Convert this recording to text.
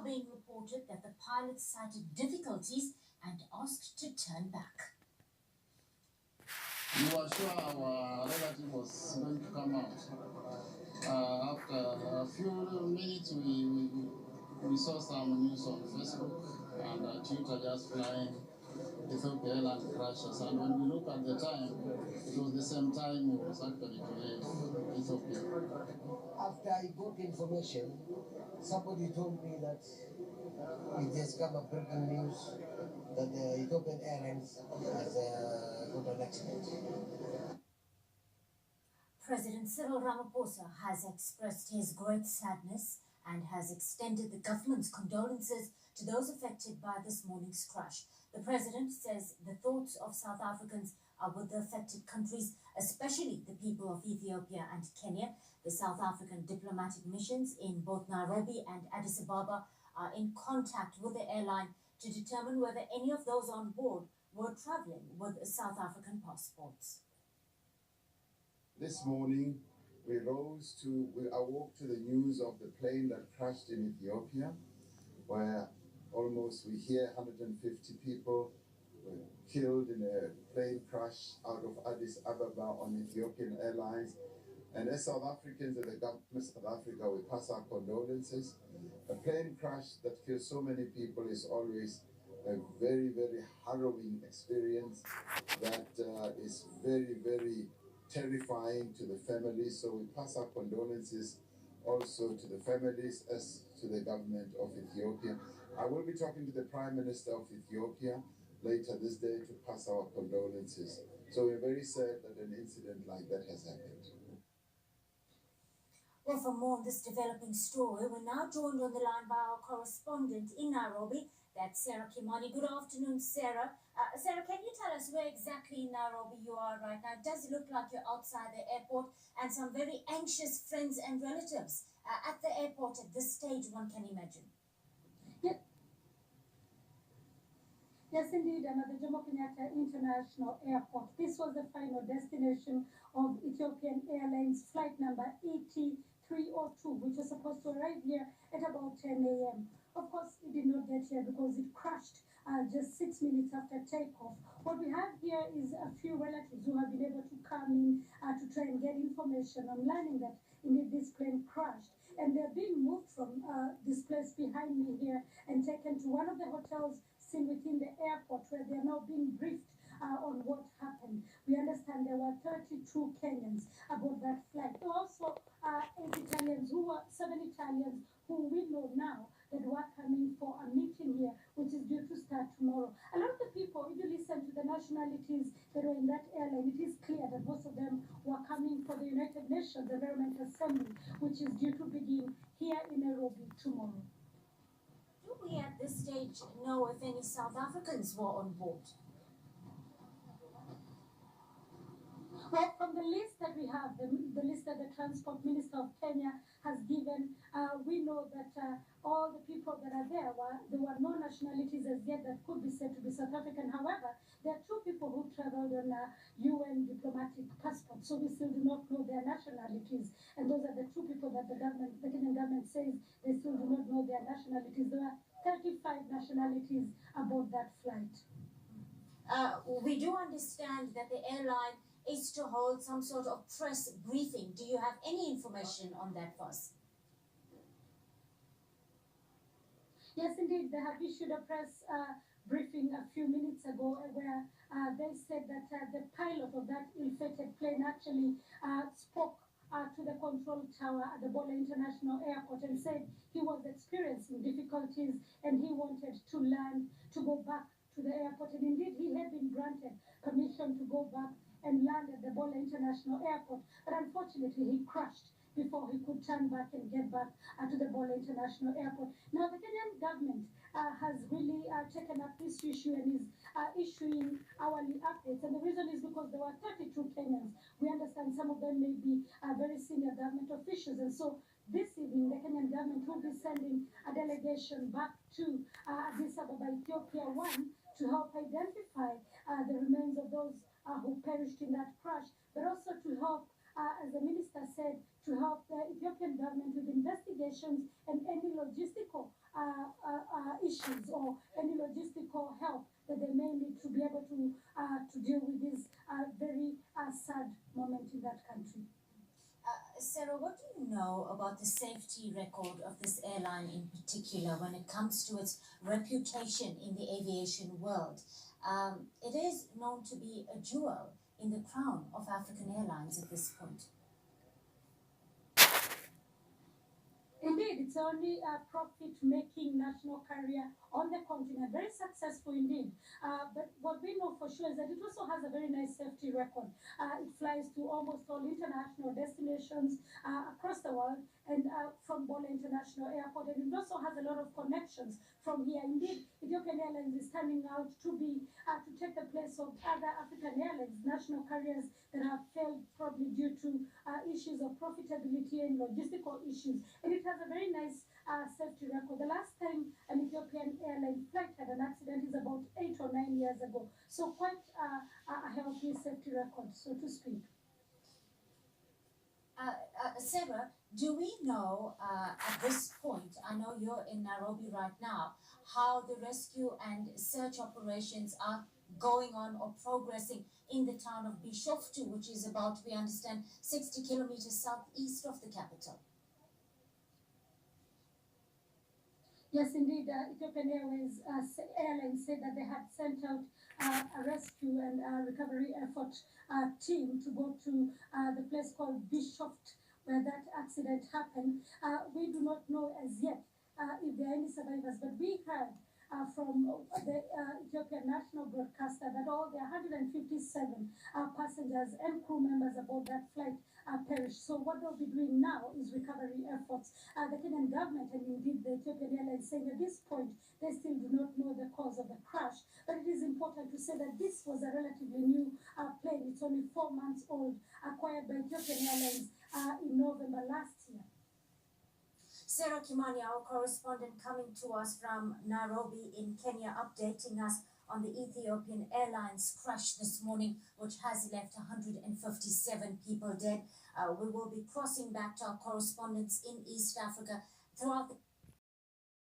being reported that the pilots cited difficulties and asked to turn back. We were sure our relative was going to come out. After a few minutes, we saw some news on Facebook and Twitter just flying Ethiopian Airlines crashes. And when we look at the time, it was the same time we was actually to leave Ethiopia. After I got information, somebody told me that it has come a breaking news that the Ethiopian Airlines has got an accident. President Cyril Ramaphosa has expressed his great sadness and has extended the government's condolences to those affected by this morning's crash. The president says the thoughts of South Africans are with the affected countries, especially the people of Ethiopia and Kenya. The South African diplomatic missions in both Nairobi and Addis Ababa are in contact with the airline to determine whether any of those on board were traveling with South African passports. This morning, we awoke to the news of the plane that crashed in Ethiopia, where almost we hear 150 people were killed in a plane crash out of Addis Ababa on Ethiopian Airlines. And as South Africans and the government of South Africa, we pass our condolences. A plane crash that kills so many people is always a very, very harrowing experience that is very, very terrifying to the families. So we pass our condolences also to the families as to the government of Ethiopia. I will be talking to the Prime Minister of Ethiopia later this day to pass our condolences. So we're very sad that an incident like that has happened. Well, for more on this developing story, we're now joined on the line by our correspondent in Nairobi, that's Sarah Kimani. Good afternoon, Sarah. Sarah, can you tell us where exactly in Nairobi you are right now? It does look like you're outside the airport and some very anxious friends and relatives at the airport at this stage, one can imagine. Yes, indeed, and at the Jomo Kenyatta International Airport. This was the final destination of Ethiopian Airlines flight number 8302, which was supposed to arrive here at about 10 a.m. Of course, it did not get here because it crashed just 6 minutes after takeoff. What we have here is a few relatives who have been able to come in to try and get information on learning that indeed this plane crashed. And they're being moved from this place behind me here and taken to one of the hotels seen within the airport, where they are now being briefed on what happened. We understand there were 32 Kenyans aboard that flight. Also, 7 Italians who we know now that were coming for a meeting here, which is due to start tomorrow. A lot of the people, if you listen to the nationalities that were in that airline, it is clear that most of them were coming for the United Nations Environment Assembly, which is due to begin here in Nairobi tomorrow. Do we at this stage know if any South Africans were on board? Well, from the list that we have, the list that the Transport Minister of Kenya has given, we know that all the people that are there were no nationalities as yet that could be said to be South African. However, there are 2 people who traveled on UN diplomatic passports, so we still do not know their nationalities. And those are the 2 people that the Kenyan government says they still do not know their nationalities. There are 35 nationalities aboard that flight. We do understand that the airline is to hold some sort of press briefing. Do you have any information on that first? Yes, indeed. They have issued a press briefing a few minutes ago where they said that the pilot of that ill-fated plane actually spoke to the control tower at the Bola International Airport and said he was experiencing difficulties and he wanted to land to go back to the airport. And indeed, he had been granted permission to go back and land at the Bola International Airport. But unfortunately, he crashed before he could turn back and get back to the Bola International Airport. Now, the Kenyan government has really taken up this issue and is issuing hourly updates. And the reason is because there were 32 Kenyans. We understand some of them may be very senior government officials. And so this evening, the Kenyan government will be sending a delegation back to Addis Ababa, Ethiopia 1, to help identify the remains of those who perished in that crash, but also to help, as the minister said, to help the Ethiopian government with investigations and any logistical issues or any logistical help that they may need to be able to deal with this very sad moment in that country. Sarah, what do you know about the safety record of this airline in particular when it comes to its reputation in the aviation world? It is known to be a jewel in the crown of African airlines at this point. Indeed, it's only a profit-making national carrier on the continent. Very successful indeed. But what we know for sure is that it also has a very nice safety record. It flies to almost all international destinations across the world and from Bole International Airport. And it also has a lot of connections from here. Indeed, Ethiopian Airlines is turning out to be to take the place of other African airlines, national carriers that have failed probably due to issues of profitability and logistical issues. And it has a very nice safety record. The last time an Ethiopian airline flight had an accident is about 8 or 9 years ago. So quite a healthy safety record, so to speak. Sarah, do we know at this point, I know you're in Nairobi right now, how the rescue and search operations are going on or progressing in the town of Bishoftu, which is about, we understand, 60 kilometers southeast of the capital? Yes, indeed. Ethiopian Airlines said that they had sent out a rescue and recovery effort team to go to the place called Bishoft, where that accident happened. We do not know as yet if there are any survivors, but we heard from the Ethiopian national broadcaster that all the 157 passengers and crew members aboard that flight perished. So what they'll be doing now is recovery efforts. The Kenyan government and indeed the Ethiopian Airlines saying at this point they still do not know the cause of the crash. But it is important to say that this was a relatively new plane. It's only 4 months old, acquired by Ethiopian Airlines in November last year. Sarah Kimani, our correspondent coming to us from Nairobi in Kenya, updating us on the Ethiopian Airlines crash this morning, which has left 157 people dead. We will be crossing back to our correspondents in East Africa throughout the